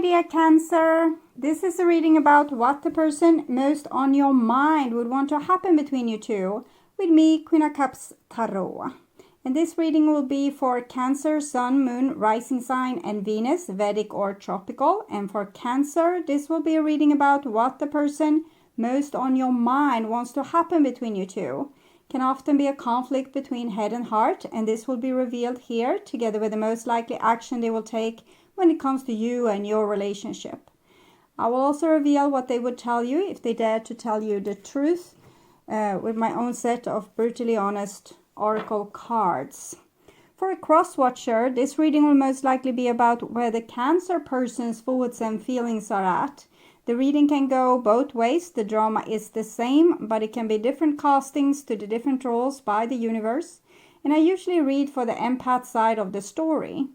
dear Cancer. This is a reading about what the person most on your mind would want to happen between you two. With me, Queen of Cups Tarot. And this reading will be for Cancer, Sun, Moon, Rising Sign, and Venus, Vedic or Tropical. And for Cancer, this will be a reading about what the person most on your mind wants to happen between you two. Can often be a conflict between head and heart, and this will be revealed here, together with the most likely action they will take when it comes to you and your relationship. I will also reveal what they would tell you if they dare to tell you the truth with my own set of brutally honest oracle cards. For a cross-watcher, this reading will most likely be about where the Cancer person's thoughts and feelings are at. The reading can go both ways. The drama is the same, but it can be different castings to the different roles by the universe. And I usually read for the empath side of the story.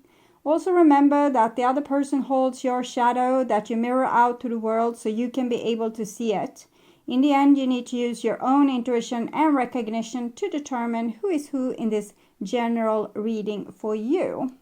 Also remember that the other person holds your shadow that you mirror out to the world so you can be able to see it. In the end, you need to use your own intuition and recognition to determine who is who in this general reading for you.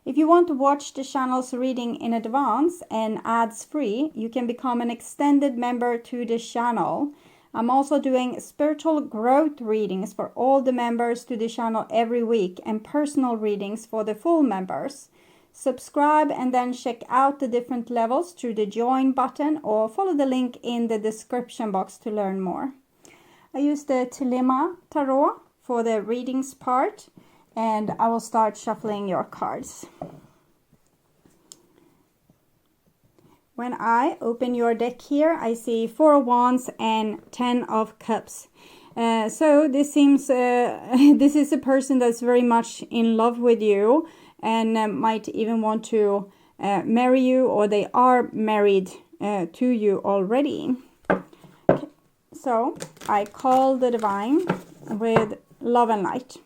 If you want to watch the channel's reading in advance and ads free, you can become an extended member to the channel. I'm also doing spiritual growth readings for all the members to the channel every week and personal readings for the full members. Subscribe and then check out the different levels through the join button or follow the link in the description box to learn more. I use the THELEMA tarot for the readings part, and I will start shuffling your cards. When I open your deck here, I see 4 of Wands and 10 of Cups. So this seems, this is a person that's very much in love with you and might even want to marry you, or they are married to you already. Okay. So I call the Divine with Love and Light.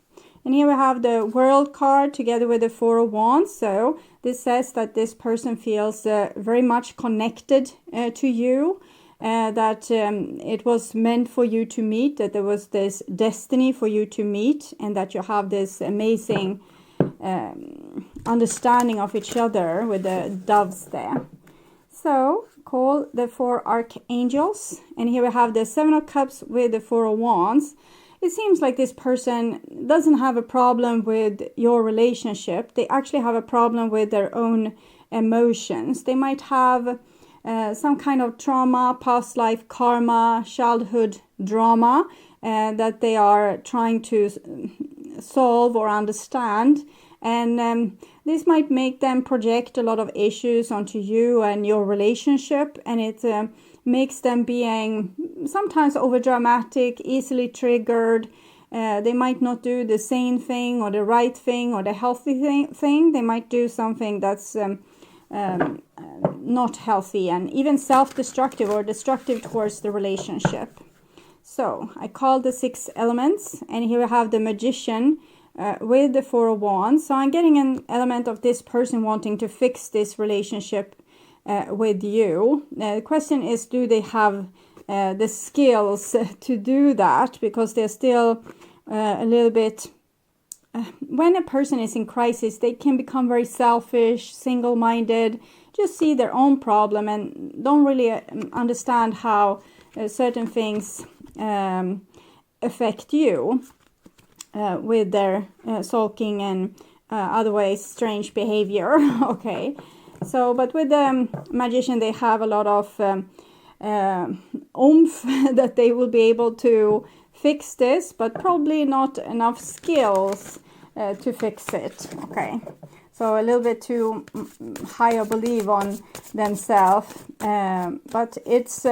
And here we have the World card together with the 4 of Wands. So this says that this person feels very much connected to you, that it was meant for you to meet, that there was this destiny for you to meet, and that you have this amazing understanding of each other with the doves there. So call the 4 archangels. And here we have the 7 of Cups with the 4 of Wands. It seems like this person doesn't have a problem with your relationship. They actually have a problem with their own emotions. They might have some kind of trauma, past life karma, childhood drama that they are trying to solve or understand. And this might make them project a lot of issues onto you and your relationship. And it makes them being sometimes over dramatic, easily triggered. They might not do the sane thing or the right thing or the healthy thing. They might do something that's not healthy and even self-destructive or destructive towards the relationship. So I call the 6 elements, and here we have the Magician with the 4 of Wands. So I'm getting an element of this person wanting to fix this relationship with you. The question is, do they have the skills to do that? Because they're still a little bit... when a person is in crisis, they can become very selfish, single-minded, just see their own problem and don't really understand how certain things affect you with their sulking and otherwise strange behavior. Okay. So, but with the Magician, they have a lot of oomph that they will be able to fix this, but probably not enough skills to fix it. Okay. So a little bit too high a belief on themselves, but it's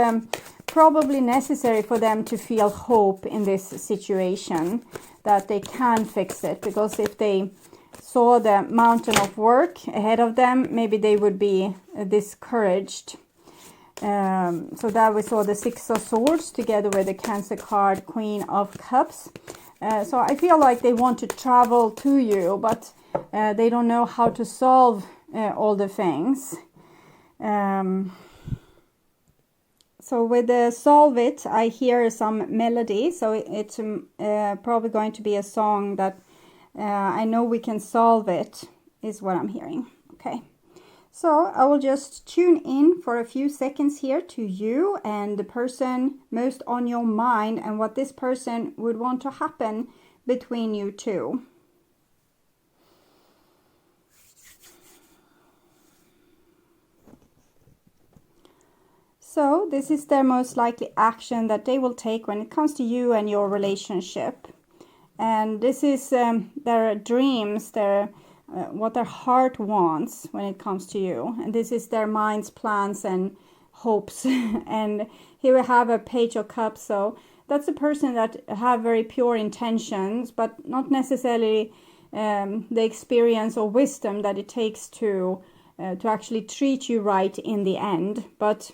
probably necessary for them to feel hope in this situation, that they can fix it, because if they saw the mountain of work ahead of them, maybe they would be discouraged. So there we saw the 6 of Swords together with the Cancer card, Queen of Cups. So I feel like they want to travel to you, but they don't know how to solve all the things. So with the Solve It, I hear some melody. So it's probably going to be a song that I know we can solve it, is what I'm hearing. Okay. So I will just tune in for a few seconds here to you and the person most on your mind and what this person would want to happen between you two. So this is their most likely action that they will take when it comes to you and your relationship. And this is their dreams, their what their heart wants when it comes to you. And this is their mind's plans and hopes. And here we have a Page of Cups. So that's a person that have very pure intentions, but not necessarily the experience or wisdom that it takes to actually treat you right in the end. But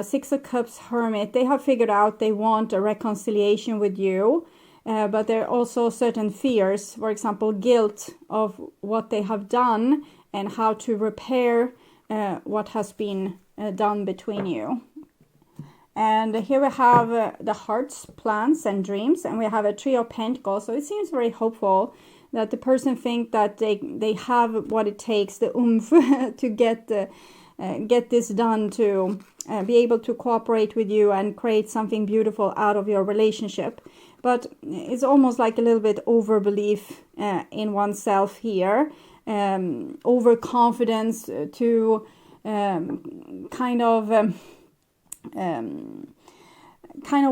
Six of Cups, Hermit, they have figured out they want a reconciliation with you, but there are also certain fears, for example, guilt of what they have done and how to repair what has been done between you. And here we have the heart's plans and dreams, and we have a Three of Pentacles, so it seems very hopeful that the person think that they have what it takes, the oomph to get this done, to be able to cooperate with you and create something beautiful out of your relationship. But it's almost like a little bit overbelief in oneself here, overconfidence to kind of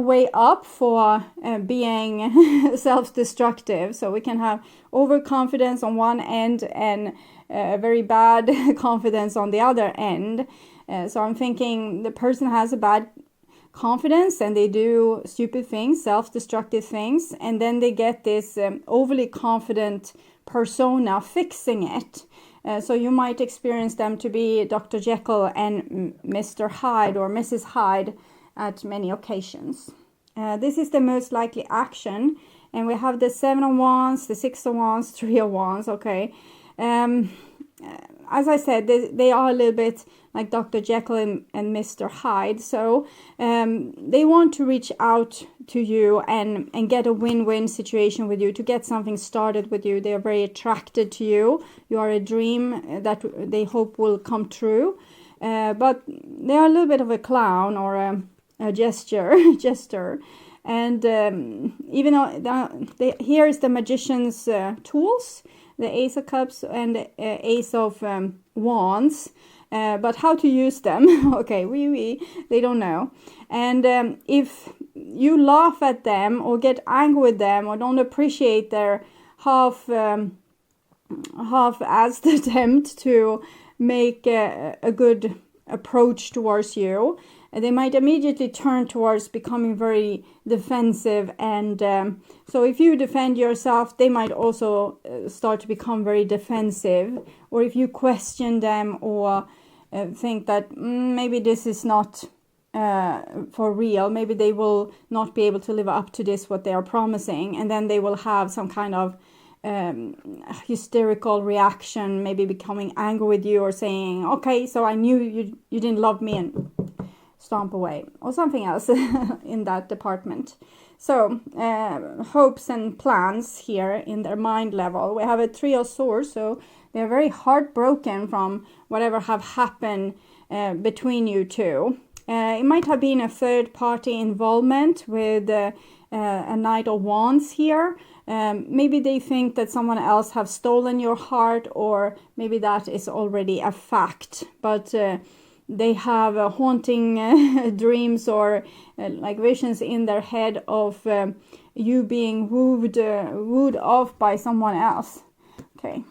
way up for being self-destructive. So we can have overconfidence on one end and very bad confidence on the other end. So I'm thinking the person has a bad confidence and they do stupid things, self-destructive things, and then they get this overly confident persona fixing it. So you might experience them to be Dr. Jekyll and Mr. Hyde or Mrs. Hyde at many occasions. This is the most likely action, and we have the Seven of Wands, the Six of Wands, Three of Wands. Okay, as I said, they are a little bit like Dr. Jekyll and Mr. Hyde. So they want to reach out to you and get a win-win situation with you, to get something started with you. They are very attracted to you. You are a dream that they hope will come true. But they are a little bit of a clown or a jester. And even though here is the Magician's tools, the Ace of Cups and the Ace of Wands. But how to use them, okay, they don't know. And if you laugh at them or get angry with them or don't appreciate their half-assed attempt to make a good approach towards you, they might immediately turn towards becoming very defensive. And so if you defend yourself, they might also start to become very defensive. Or if you question them or think that maybe this is not for real, maybe they will not be able to live up to this, what they are promising, and then they will have some kind of hysterical reaction, maybe becoming angry with you or saying, okay, so I knew you didn't love me, and stomp away, or something else in that department. So hopes and plans here in their mind level. We have a Three of Swords, so they're very heartbroken from whatever have happened between you two. It might have been a third party involvement with a Knight of Wands here. Maybe they think that someone else have stolen your heart, or maybe that is already a fact. But they have haunting dreams or like visions in their head of you being wooed off by someone else. Okay.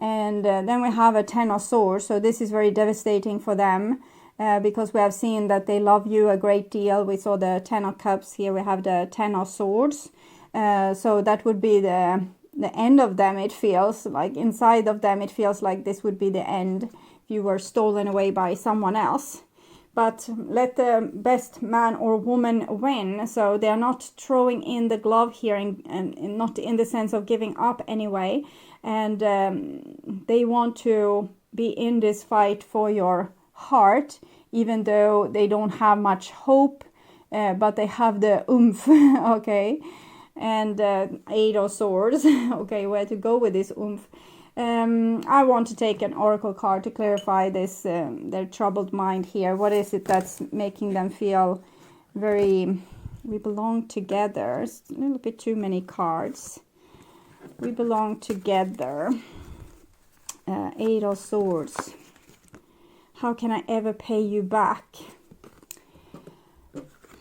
And then we have a Ten of Swords. So this is very devastating for them because we have seen that they love you a great deal. We saw the Ten of Cups. Here we have the Ten of Swords. So that would be the end of them. It feels like inside of them, it feels like this would be the end if you were stolen away by someone else. But let the best man or woman win. So they are not throwing in the glove here and not in the sense of giving up anyway. And they want to be in this fight for your heart, even though they don't have much hope, but they have the oomph, okay? And Eight of Swords, okay, where to go with this oomph? I want to take an oracle card to clarify this, their troubled mind here. What is it that's making them feel very, we belong together? It's a little bit too many cards. We belong together. Eight of Swords. How can I ever pay you back?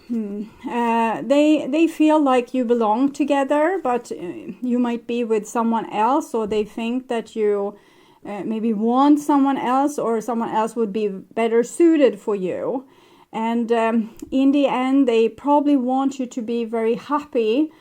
They feel like you belong together, but you might be with someone else, or they think that you maybe want someone else, or someone else would be better suited for you. And in the end, they probably want you to be very happy.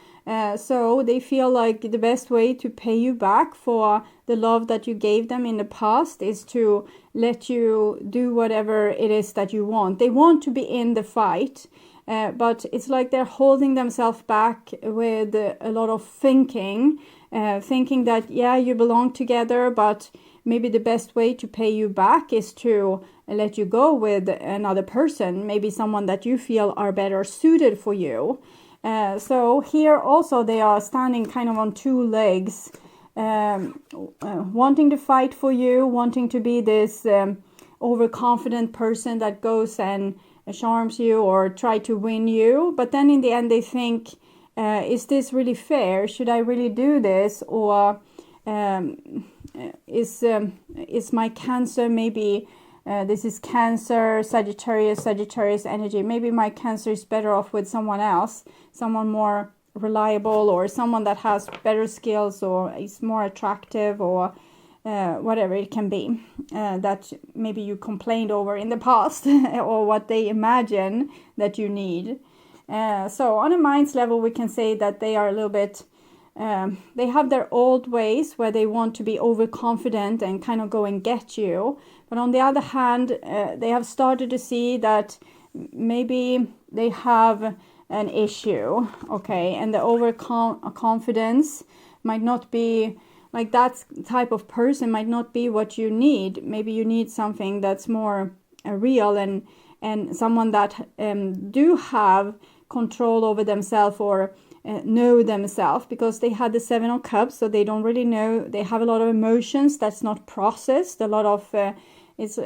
So they feel like the best way to pay you back for the love that you gave them in the past is to let you do whatever it is that you want. They want to be in the fight. But it's like they're holding themselves back with a lot of thinking that, yeah, you belong together, but maybe the best way to pay you back is to let you go with another person, maybe someone that you feel are better suited for you. So here also they are standing kind of on two legs, wanting to fight for you, wanting to be this overconfident person that goes and charms you or try to win you, but then in the end they think, is this really fair? Should I really do this? Or is my Cancer, maybe this is Cancer, Sagittarius energy, maybe my Cancer is better off with someone else, someone more reliable, or someone that has better skills or is more attractive, or whatever it can be, that maybe you complained over in the past or what they imagine that you need. So on a mind's level, we can say that they are a little bit, they have their old ways where they want to be overconfident and kind of go and get you. But on the other hand, they have started to see that maybe they have an issue, okay, and the overconfidence might not be, like that type of person might not be what you need. Maybe you need something that's more real and someone that do have control over themselves, or know themselves, because they had the Seven of Cups, so they don't really know. They have a lot of emotions that's not processed, a lot of it's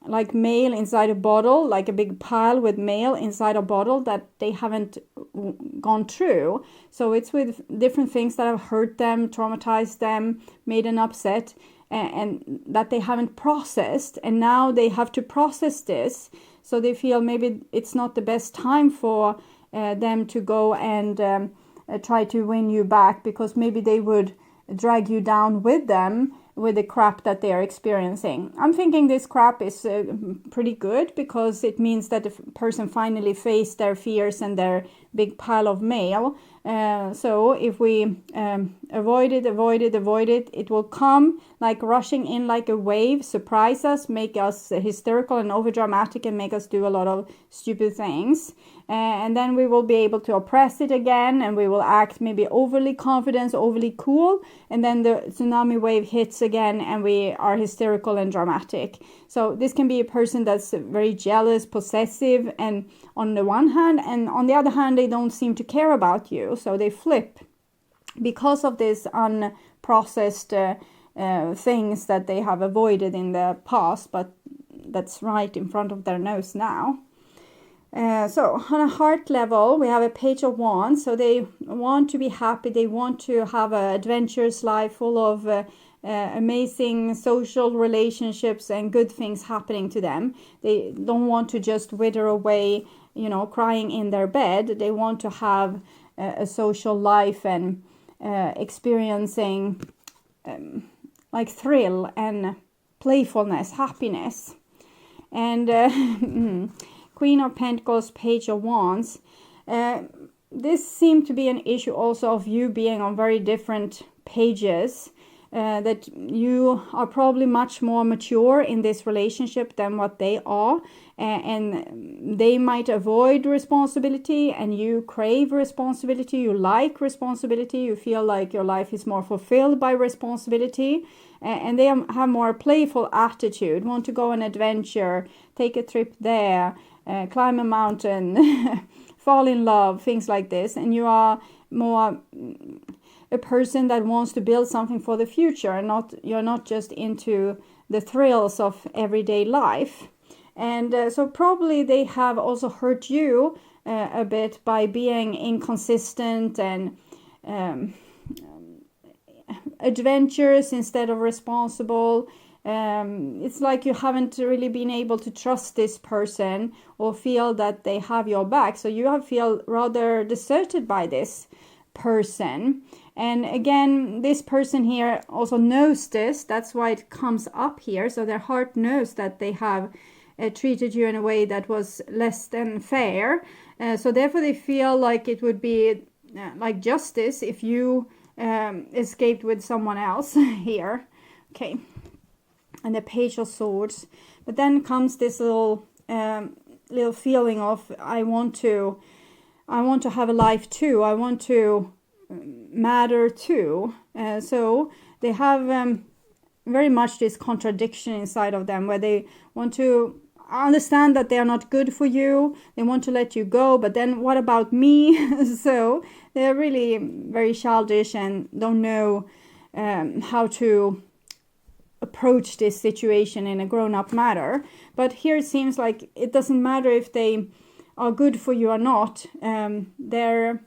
like mail inside a bottle, like a big pile with mail inside a bottle that they haven't gone through. So it's with different things that have hurt them, traumatized them, made an upset, and that they haven't processed. And now they have to process this. So they feel maybe it's not the best time for them to go and try to win you back, because maybe they would drag you down with them with the crap that they are experiencing. I'm thinking this crap is pretty good, because it means that the person finally faced their fears and their big pile of mail. So if we avoid it, it will come like rushing in like a wave, surprise us, make us hysterical and overdramatic, and make us do a lot of stupid things. And then we will be able to oppress it again, and we will act maybe overly confident, overly cool, and then the tsunami wave hits again and we are hysterical and dramatic. So this can be a person that's very jealous, possessive, and on the one hand, and on the other hand, they don't seem to care about you, so they flip because of this unprocessed things that they have avoided in the past, but that's right in front of their nose now. So on a heart level, we have a Page of Wands. So they want to be happy. They want to have an adventurous life full of amazing social relationships and good things happening to them. They don't want to just wither away, crying in their bed. They want to have a social life and experiencing like thrill and playfulness, happiness. And Queen of Pentacles, Page of Wands. This seemed to be an issue also of you being on very different pages. That you are probably much more mature in this relationship than what they are. And they might avoid responsibility, and you crave responsibility. You like responsibility. You feel like your life is more fulfilled by responsibility. And they have more playful attitude, want to go on adventure, take a trip there, climb a mountain, fall in love, things like this. And you are more a person that wants to build something for the future, and you're not just into the thrills of everyday life. And so probably they have also hurt you a bit by being inconsistent and adventurous instead of responsible. It's like you haven't really been able to trust this person or feel that they have your back. So you have feel rather deserted by this person. And again, this person here also knows this. That's why it comes up here. So their heart knows that they have treated you in a way that was less than fair. So therefore they feel like it would be like justice if you escaped with someone else here. Okay. And the Page of Swords. But then comes this little feeling of I want to have a life too. I want to matter too. So they have very much this contradiction inside of them, where they want to understand that they are not good for you. They want to let you go, but then what about me? So they're really very childish and don't know how to approach this situation in a grown-up manner. But here it seems like it doesn't matter if they are good for you or not. Their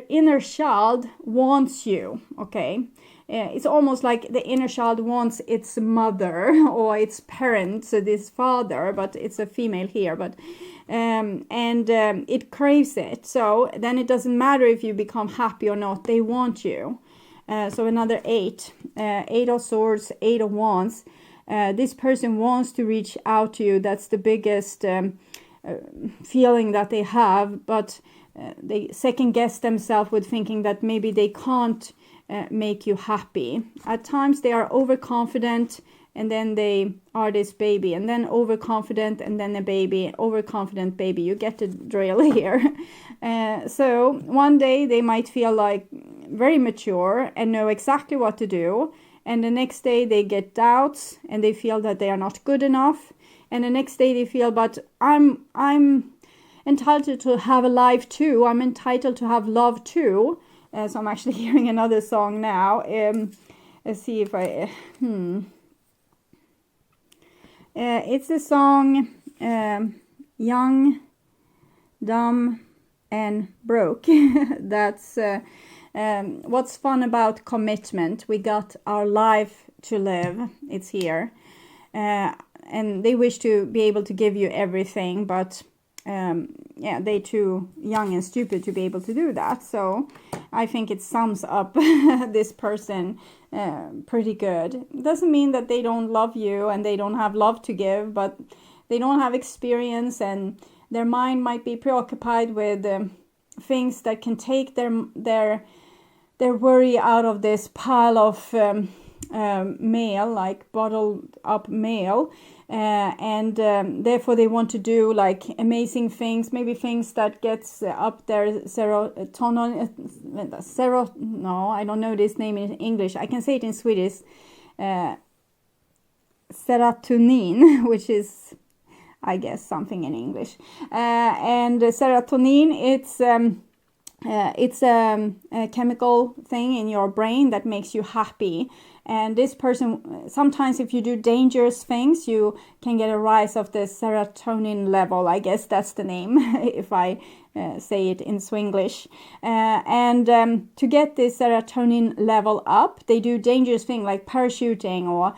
inner child wants you. Okay, it's almost like the inner child wants its mother or its parent, so this father, but it's a female here. But it craves it. So then it doesn't matter if you become happy or not. They want you. So another 8 of Swords, 8 of Wands. This person wants to reach out to you. That's the biggest feeling that they have, but they second guess themselves with thinking that maybe they can't make you happy. At times they are overconfident, and then they are this baby, and then overconfident, and then a baby, overconfident baby. You get the drill here. So one day they might feel like very mature and know exactly what to do, and the next day they get doubts and they feel that they are not good enough, and the next day they feel, but I'm entitled to have a life too. I'm entitled to have love too. So I'm actually hearing another song now. Let's see if I it's the song Young, Dumb and Broke. That's what's fun about commitment. We got our life to live. It's here. And they wish to be able to give you everything, but they're too young and stupid to be able to do that. So I think it sums up this person pretty good. It doesn't mean that they don't love you and they don't have love to give, but they don't have experience, and their mind might be preoccupied with things that can take their worry out of this pile of mail, like bottled up mail. And therefore they want to do like amazing things, maybe things that gets up their serotonin, no, I don't know this name in English. I can say it in Swedish, serotonin, which is, I guess, something in English. And serotonin, it's a chemical thing in your brain that makes you happy. And this person, sometimes if you do dangerous things, you can get a rise of the serotonin level. I guess that's the name, if I say it in Swinglish. And to get this serotonin level up, they do dangerous things like parachuting or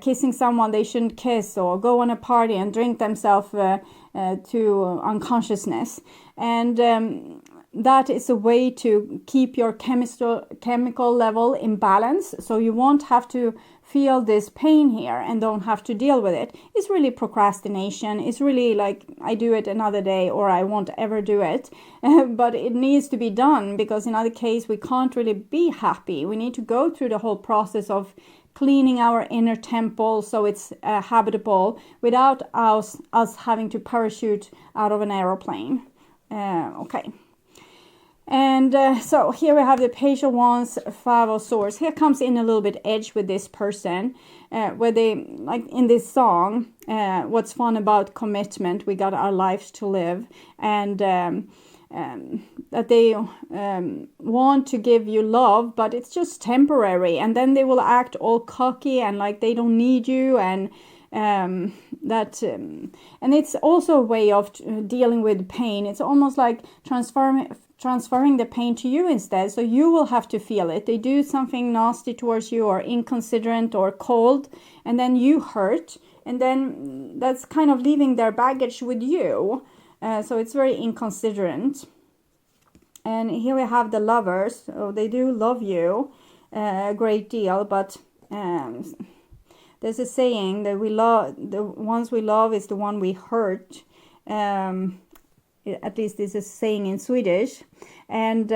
kissing someone they shouldn't kiss, or go on a party and drink themselves to unconsciousness. And that is a way to keep your chemical level in balance, so you won't have to feel this pain here and don't have to deal with it. It's really procrastination. It's really like, I do it another day, or I won't ever do it. But it needs to be done, because in other case we can't really be happy. We need to go through the whole process of cleaning our inner temple so it's habitable, without us having to parachute out of an aeroplane. Okay. And so here we have the Page of Wands, 5 of Swords. Here comes in a little bit edge with this person, where they, like in this song, what's fun about commitment, we got our lives to live. And that they want to give you love, but it's just temporary, and then they will act all cocky and like they don't need you, and and it's also a way of dealing with pain. It's almost like transferring the pain to you instead, so you will have to feel it. They do something nasty towards you, or inconsiderate or cold, and then you hurt, and then that's kind of leaving their baggage with you. So it's very inconsiderate. And here we have the lovers. So they do love you a great deal, but there's a saying that the ones we love is the one we hurt. At least this is a saying in Swedish. And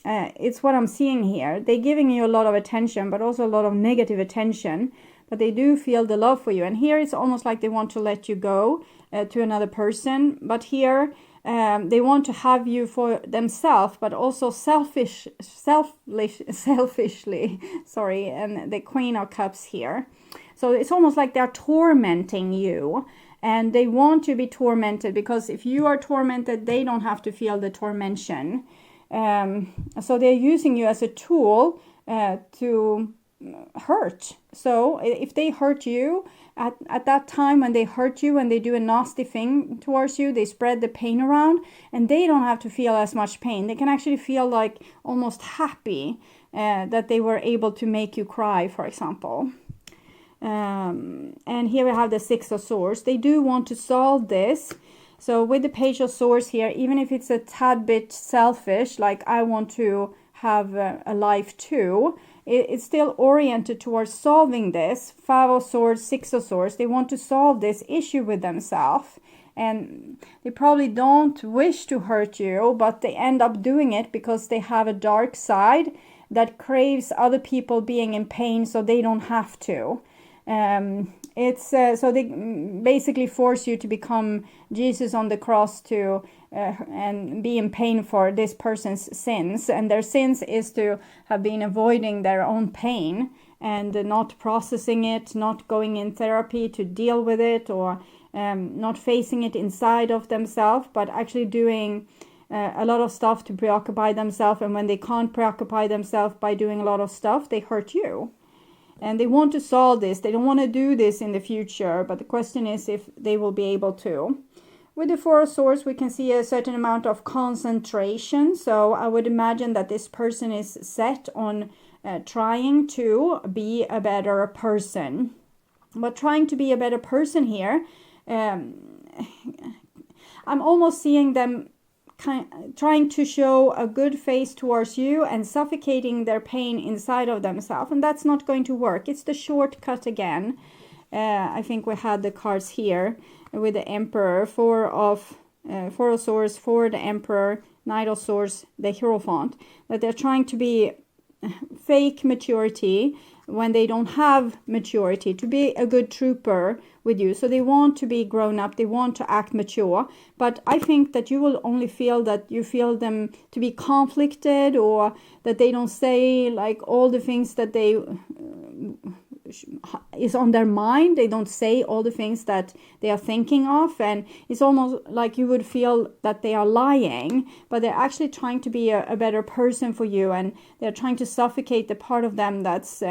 it's what I'm seeing here. They're giving you a lot of attention, but also a lot of negative attention. But they do feel the love for you. And here it's almost like they want to let you go to another person. But here they want to have you for themselves, but also selfishly. Sorry, and the Queen of Cups here. So it's almost like they're tormenting you. And they want to be tormented, because if you are tormented, they don't have to feel the tormentation. So they're using you as a tool to hurt. So if they hurt you at that time, when they hurt you and they do a nasty thing towards you, they spread the pain around, and they don't have to feel as much pain. They can actually feel like almost happy that they were able to make you cry, for example. And here we have the Six of Swords. They do want to solve this. So with the Page of Swords here, even if it's a tad bit selfish, like I want to have a life too, it's still oriented towards solving this. Five of Swords, Six of Swords. They want to solve this issue with themselves. And they probably don't wish to hurt you, but they end up doing it because they have a dark side that craves other people being in pain so they don't have to. So they basically force you to become Jesus on the cross to and be in pain for this person's sins, and their sins is to have been avoiding their own pain and not processing it, not going in therapy to deal with it, or not facing it inside of themselves, but actually doing a lot of stuff to preoccupy themselves. And when they can't preoccupy themselves by doing a lot of stuff, they hurt you. And they want to solve this. They don't want to do this in the future, but the question is if they will be able to. With the Four of Swords, we can see a certain amount of concentration. So I would imagine that this person is set on trying to be a better person. But trying to be a better person here, I'm almost seeing them trying to show a good face towards you and suffocating their pain inside of themselves, and that's not going to work. It's the shortcut again. I think we had the cards here with the Emperor, Four of Swords for the Emperor, Knight of Swords, the Hierophant, that they're trying to be fake maturity when they don't have maturity, to be a good trooper with you. So they want to be grown up, they want to act mature, but I think that you will only feel that you feel them to be conflicted, or that they don't say like all the things that they is on their mind. They don't say all the things that they are thinking of, and it's almost like you would feel that they are lying, but they're actually trying to be a better person for you, and they're trying to suffocate the part of them that's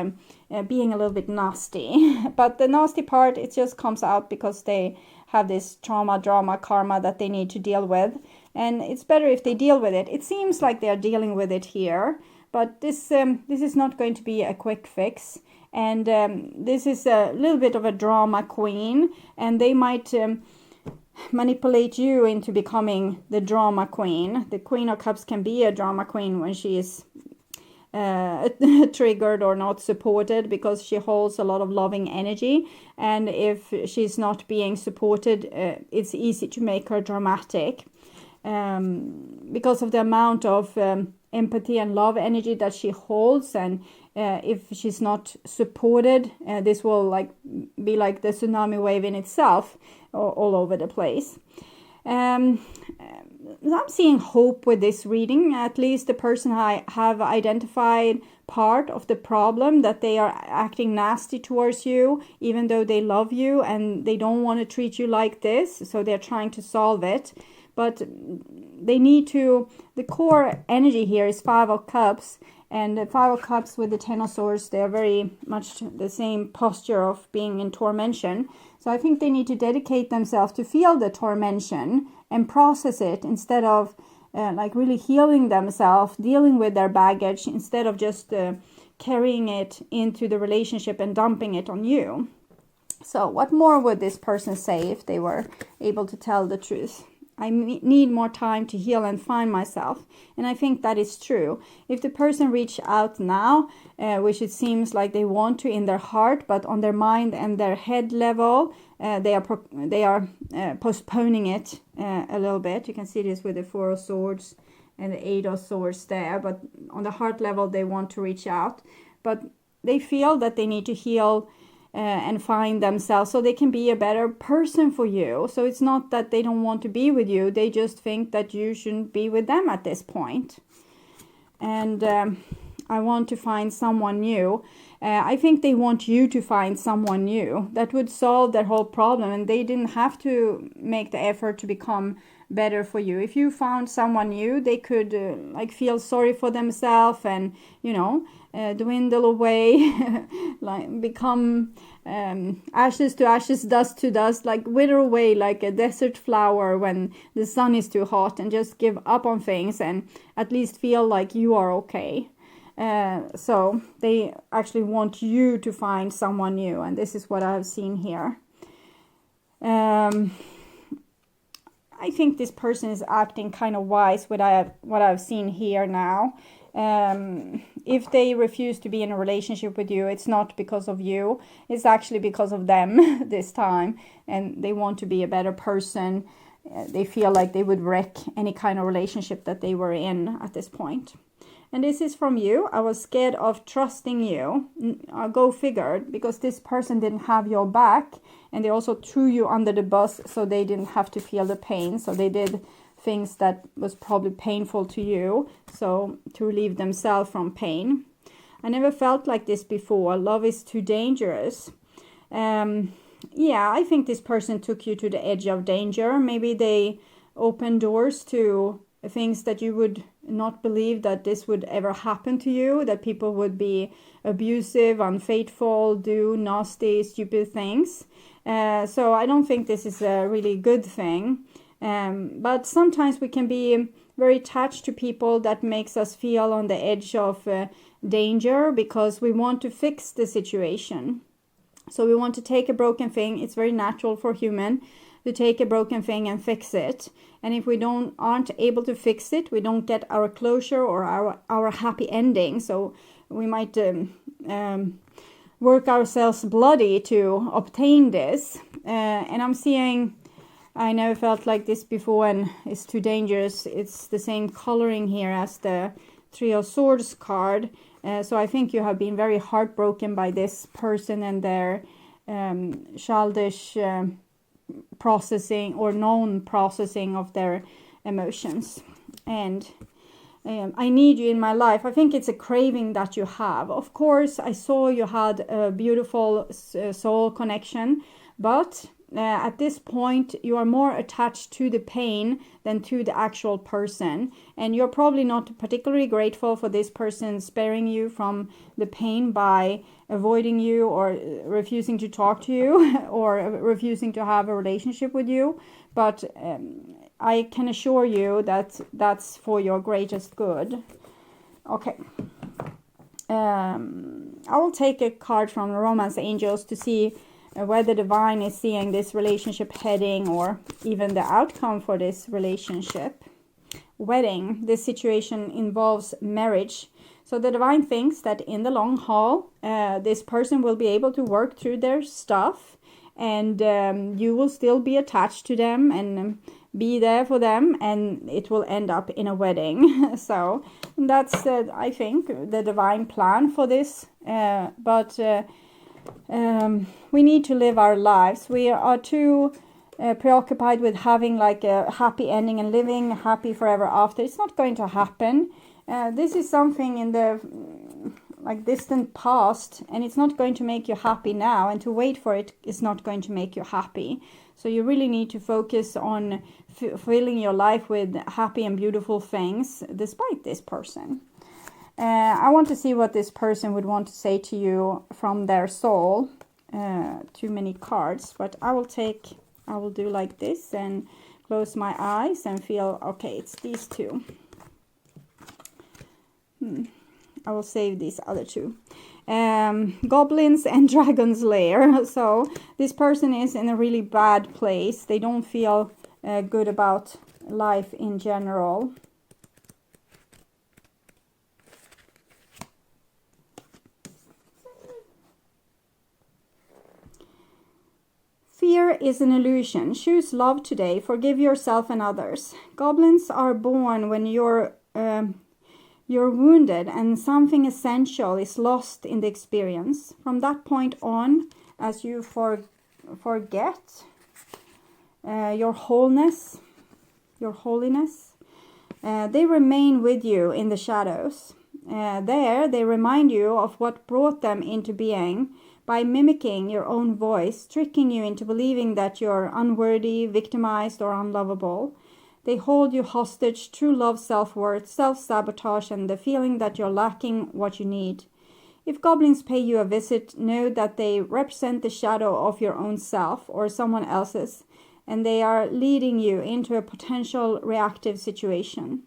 being a little bit nasty. But the nasty part, it just comes out because they have this trauma, drama, karma that they need to deal with, and it's better if they deal with it. It seems like they're dealing with it here, but this is not going to be a quick fix. And this is a little bit of a drama queen, and they might manipulate you into becoming the drama queen. The Queen of Cups can be a drama queen when she is triggered or not supported, because she holds a lot of loving energy, and if she's not being supported, it's easy to make her dramatic because of the amount of empathy and love energy that she holds. And if she's not supported, this will be like the tsunami wave in itself, all over the place. I'm seeing hope with this reading. At least the person have identified part of the problem, that they are acting nasty towards you, even though they love you and they don't want to treat you like this. So they're trying to solve it. but they need to, the core energy here is 5 of Cups, and the 5 of Cups with the 10 of Swords, they are very much the same posture of being in tormention. So I think they need to dedicate themselves to feel the tormention and process it, instead of like really healing themselves, dealing with their baggage, instead of just carrying it into the relationship and dumping it on you. So what more would this person say if they were able to tell the truth? I need more time to heal and find myself. And I think that is true. If the person reach out now, which it seems like they want to in their heart, but on their mind and their head level, they are postponing it a little bit. You can see this with the 4 of Swords and the 8 of Swords there. But on the heart level, they want to reach out. But they feel that they need to heal and find themselves so they can be a better person for you. So it's not that they don't want to be with you. They just think that you shouldn't be with them at this point. And I want to find someone new. I think they want you to find someone new. That would solve their whole problem, and they didn't have to make the effort to become better for you. If you found someone new, they could like feel sorry for themselves and, you know, dwindle away, like become ashes to ashes, dust to dust, like wither away like a desert flower when the sun is too hot, and just give up on things and at least feel like you are okay. So they actually want you to find someone new, and this is what I've seen here. I think this person is acting kind of wise with what I've seen here now. If they refuse to be in a relationship with you, it's not because of you. It's actually because of them this time. And they want to be a better person. They feel like they would wreck any kind of relationship that they were in at this point. And this is from you. I was scared of trusting you. Go figure, because this person didn't have your back. And they also threw you under the bus so they didn't have to feel the pain. So they did things that was probably painful to you, so to relieve themselves from pain. I never felt like this before. Love is too dangerous. Yeah, I think this person took you to the edge of danger. Maybe they opened doors to things that you would not believe that this would ever happen to you, that people would be abusive, unfaithful, do nasty, stupid things. So I don't think this is a really good thing. But sometimes we can be very attached to people that makes us feel on the edge of danger, because we want to fix the situation. So we want to take a broken thing. It's very natural for human to take a broken thing and fix it. And if we aren't able to fix it, we don't get our closure or our happy ending. So we might work ourselves bloody to obtain this. And I'm seeing, I never felt like this before, and it's too dangerous. It's the same coloring here as the 3 of Swords card. So I think you have been very heartbroken by this person and their childish processing or non-processing of their emotions. And I need you in my life. I think it's a craving that you have. Of course, I saw you had a beautiful soul connection, but at this point you are more attached to the pain than to the actual person, and you're probably not particularly grateful for this person sparing you from the pain by avoiding you or refusing to talk to you or refusing to have a relationship with you. But I can assure you that that's for your greatest good. Okay. I will take a card from the Romance Angels to see where the divine is seeing this relationship heading, or even the outcome for this relationship. Wedding. This situation involves marriage. So the divine thinks that in the long haul, this person will be able to work through their stuff, and you will still be attached to them and be there for them, and it will end up in a wedding. So that's, I think, the divine plan for this. But we need to live our lives. We are too preoccupied with having like a happy ending and living happy forever after. It's not going to happen. This is something in the like distant past, and it's not going to make you happy now, and to wait for it is not going to make you happy. So you really need to focus on filling your life with happy and beautiful things despite this person. I want to see what this person would want to say to you from their soul. Too many cards, but I will do like this and close my eyes and feel, okay, it's these two. I will save these other two. Goblins and Dragon's Lair. So this person is in a really bad place. They don't feel good about life in general. Fear is an illusion. Choose love today. Forgive yourself and others. Goblins are born when you're wounded and something essential is lost in the experience. From that point on, as you forget your wholeness, your holiness, they remain with you in the shadows. There, they remind you of what brought them into being by mimicking your own voice, tricking you into believing that you're unworthy, victimized, or unlovable. They hold you hostage, true love, self-worth, self-sabotage, and the feeling that you're lacking what you need. If goblins pay you a visit, know that they represent the shadow of your own self or someone else's, and they are leading you into a potential reactive situation.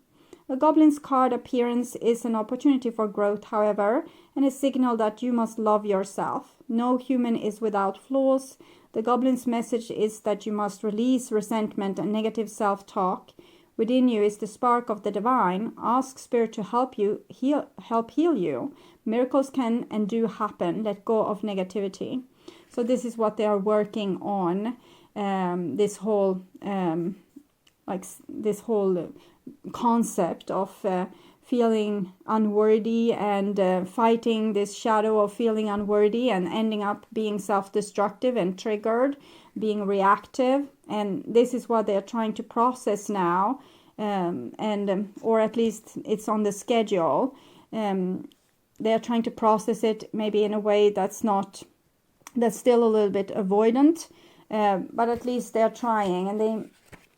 A goblin's card appearance is an opportunity for growth, however, and a signal that you must love yourself. No human is without flaws. The goblin's message is that you must release resentment and negative self-talk. Within you is the spark of the divine. Ask Spirit to help heal you. Miracles can and do happen. Let go of negativity. So this is what they are working on. This whole concept of feeling unworthy and fighting this shadow of feeling unworthy and ending up being self-destructive and triggered, being reactive. And this is what they're trying to process now, or at least it's on the schedule. They're trying to process it maybe in a way that's still a little bit avoidant, but at least they're trying, and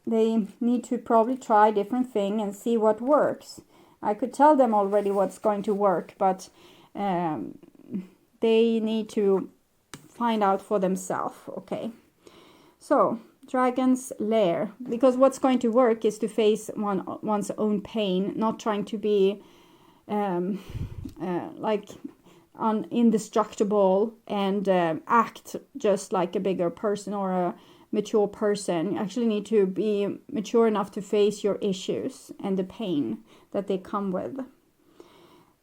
they need to probably try different things and see what works. I could tell them already what's going to work, but they need to find out for themselves. Okay, so Dragon's Lair, because what's going to work is to face one's own pain, not trying to be indestructible and act just like a bigger person or a mature person. You actually need to be mature enough to face your issues and the pain that they come with.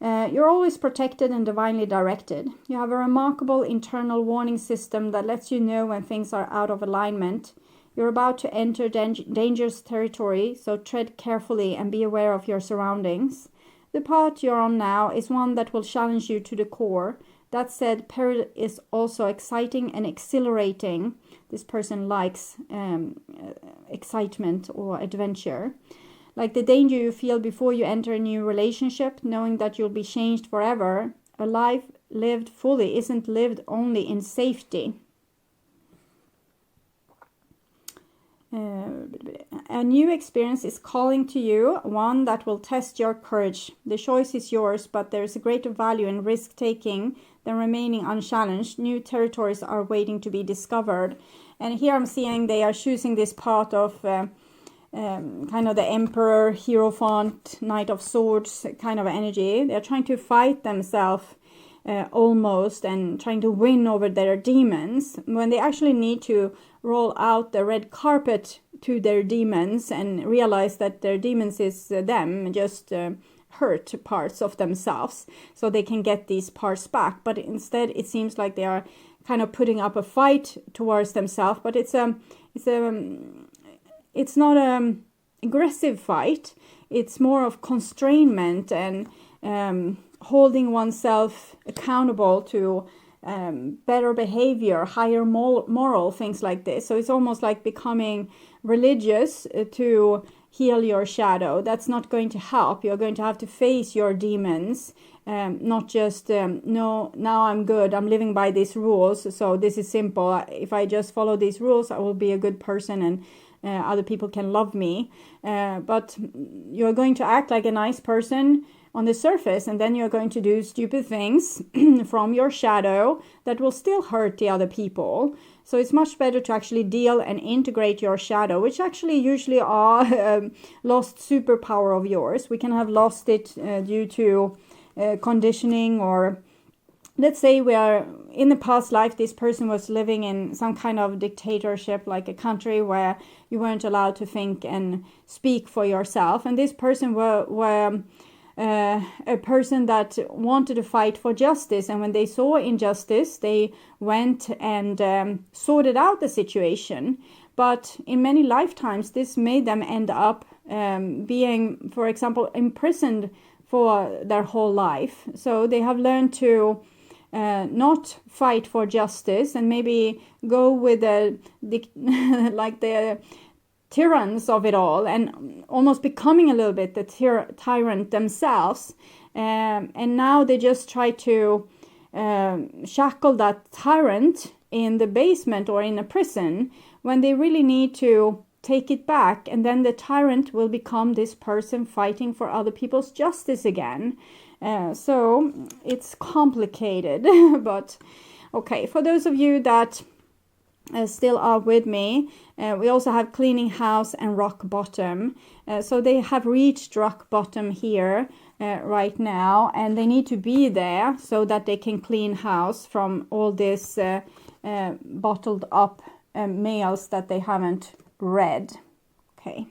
You're always protected and divinely directed. You have a remarkable internal warning system that lets you know when things are out of alignment. You're about to enter dangerous territory, so tread carefully and be aware of your surroundings. The path you're on now is one that will challenge you to the core. That said, peril is also exciting and exhilarating. This person likes excitement or adventure. Like the danger you feel before you enter a new relationship, knowing that you'll be changed forever. A life lived fully isn't lived only in safety. A new experience is calling to you, one that will test your courage. The choice is yours, but there is a greater value in risk-taking than remaining unchallenged. New territories are waiting to be discovered. And here I'm seeing they are choosing this part of kind of the Emperor, Hierophant, Knight of Swords kind of energy. They're trying to fight themselves almost and trying to win over their demons, when they actually need to roll out the red carpet to their demons and realize that their demons is them, just hurt parts of themselves, so they can get these parts back. But instead it seems like they are kind of putting up a fight towards themselves, but it's not an aggressive fight. It's more of constrainment and holding oneself accountable to better behavior, higher moral things like this. So it's almost like becoming religious to heal your shadow. That's not going to help. You're going to have to face your demons, not just, no, now I'm good, I'm living by these rules, so this is simple. If I just follow these rules, I will be a good person and other people can love me. But you're going to act like a nice person on the surface, and then you're going to do stupid things from your shadow that will still hurt the other people. So it's much better to actually deal and integrate your shadow, which actually usually are lost superpower of yours. We can have lost it due to conditioning, or let's say we are in the past life, this person was living in some kind of dictatorship, like a country where you weren't allowed to think and speak for yourself, and this person were a person that wanted to fight for justice, and when they saw injustice, they went and sorted out the situation. But in many lifetimes, this made them end up being, for example, imprisoned for their whole life. So they have learned to not fight for justice and maybe go with like the tyrants of it all, and almost becoming a little bit the tyrant themselves. And now they just try to shackle that tyrant in the basement or in a prison, when they really need to take it back, and then the tyrant will become this person fighting for other people's justice again. So it's complicated. But okay, for those of you that still are with me, we also have cleaning house and rock bottom. So they have reached rock bottom here right now, and they need to be there so that they can clean house from all this bottled up mails that they haven't read. Okay.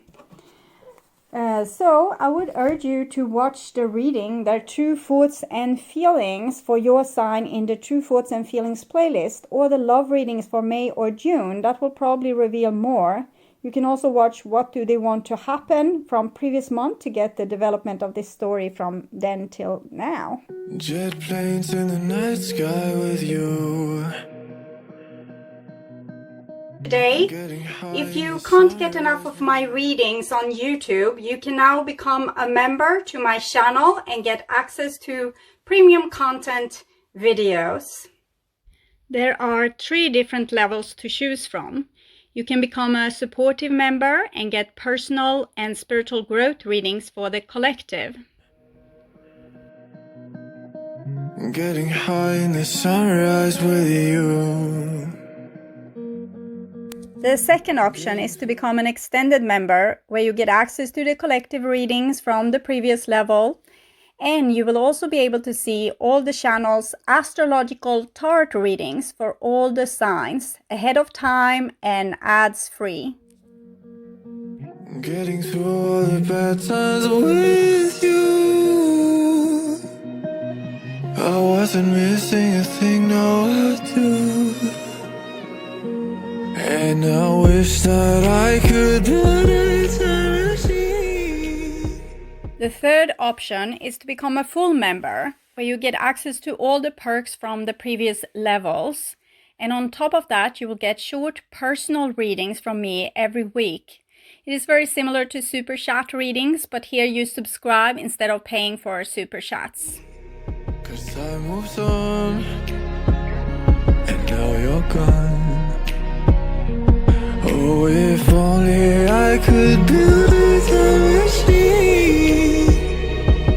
So I would urge you to watch the reading, their true thoughts and feelings for your sign, in the true thoughts and feelings playlist, or the love readings for May or June. That will probably reveal more. You can also watch what do they want to happen from previous month to get the development of this story from then till now. Jet planes in the night sky with you. Today, if you can't get enough of my readings on YouTube, you can now become a member to my channel and get access to premium content videos. There are 3 different levels to choose from. You can become a supportive member and get personal and spiritual growth readings for the collective. Getting high in the sunrise with you. The second option is to become an extended member, where you get access to the collective readings from the previous level, and you will also be able to see all the channel's astrological tarot readings for all the signs ahead of time and ads free. Getting through all the bad times with you. I wasn't missing a thing, no I do. And I wish that I could build a time machine. The third option is to become a full member, where you get access to all the perks from the previous levels. And on top of that, you will get short personal readings from me every week. It is very similar to super chat readings, but here you subscribe instead of paying for super chats. 'Cause time moves on, and now you're gone. Oh, if only I could build a time machine,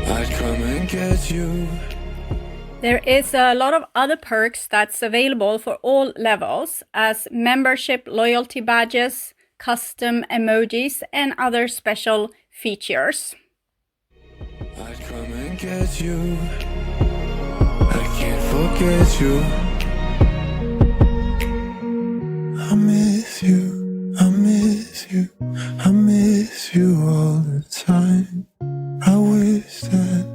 I'd come and get you. There is a lot of other perks that's available for all levels, as membership loyalty badges, custom emojis, and other special features. I'd come and get you. I can't forget you. I miss you. I miss you, I miss you all the time. I wish that.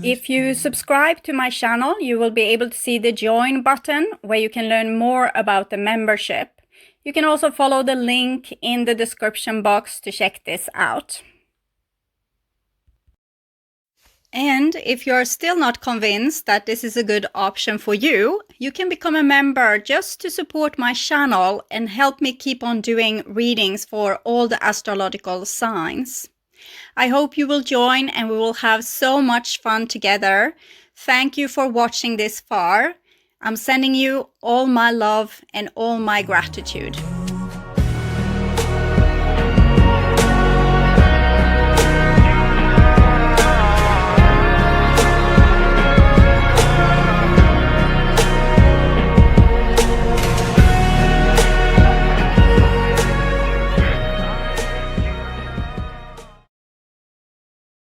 If you subscribe to my channel, you will be able to see the join button, where you can learn more about the membership. You can also follow the link in the description box to check this out. And if you're still not convinced that this is a good option for you, you can become a member just to support my channel and help me keep on doing readings for all the astrological signs. I hope you will join and we will have so much fun together. Thank you for watching this far. I'm sending you all my love and all my gratitude.